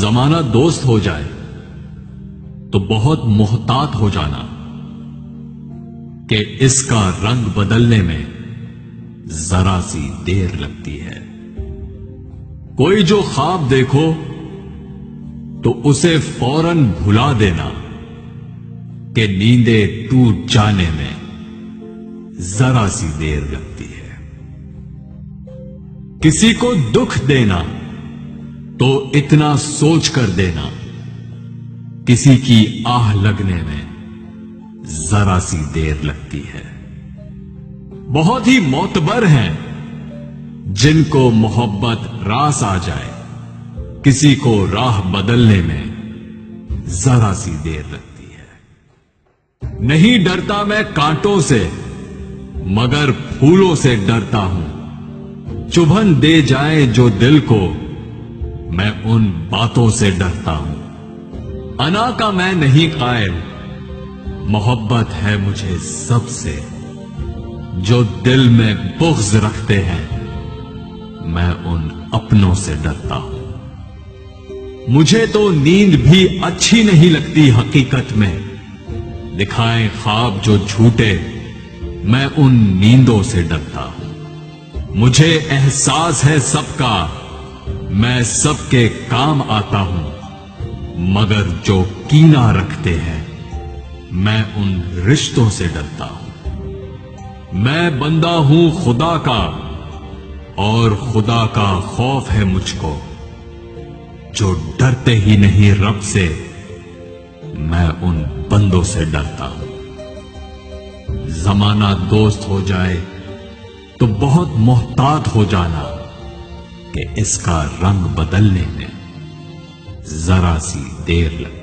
जमाना दोस्त हो जाए तो बहुत मोहतात हो जाना कि इसका रंग बदलने में जरा सी देर लगती है। कोई जो ख्वाब देखो तो उसे फौरन भुला देना कि नींदें टूट जाने में जरा सी देर लगती है। किसी को दुख देना तो इतना सोच कर देना, किसी की आह लगने में जरा सी देर लगती है। बहुत ही मोतबर हैं जिनको मोहब्बत रास आ जाए, किसी को राह बदलने में जरा सी देर लगती है। नहीं डरता मैं कांटों से मगर फूलों से डरता हूं। चुभन दे जाए जो दिल को मैं उन बातों से डरता हूं। अना का मैं नहीं कायल, मोहब्बत है मुझे सबसे। जो दिल में बुग़्ज़ रखते हैं मैं उन अपनों से डरता हूं। मुझे तो नींद भी अच्छी नहीं लगती हकीकत में। दिखाएं ख्वाब जो झूठे मैं उन नींदों से डरता हूं। मुझे एहसास है सबका, मैं सबके काम आता हूं। मगर जो कीना रखते हैं मैं उन रिश्तों से डरता हूं। मैं बंदा हूं खुदा का और खुदा का खौफ है मुझको। जो डरते ही नहीं रब से मैं उन बंदों से डरता हूं। जमाना दोस्त हो जाए तो बहुत मोहतात हो जाना कि इसका रंग बदलने में जरा सी देर लगती है।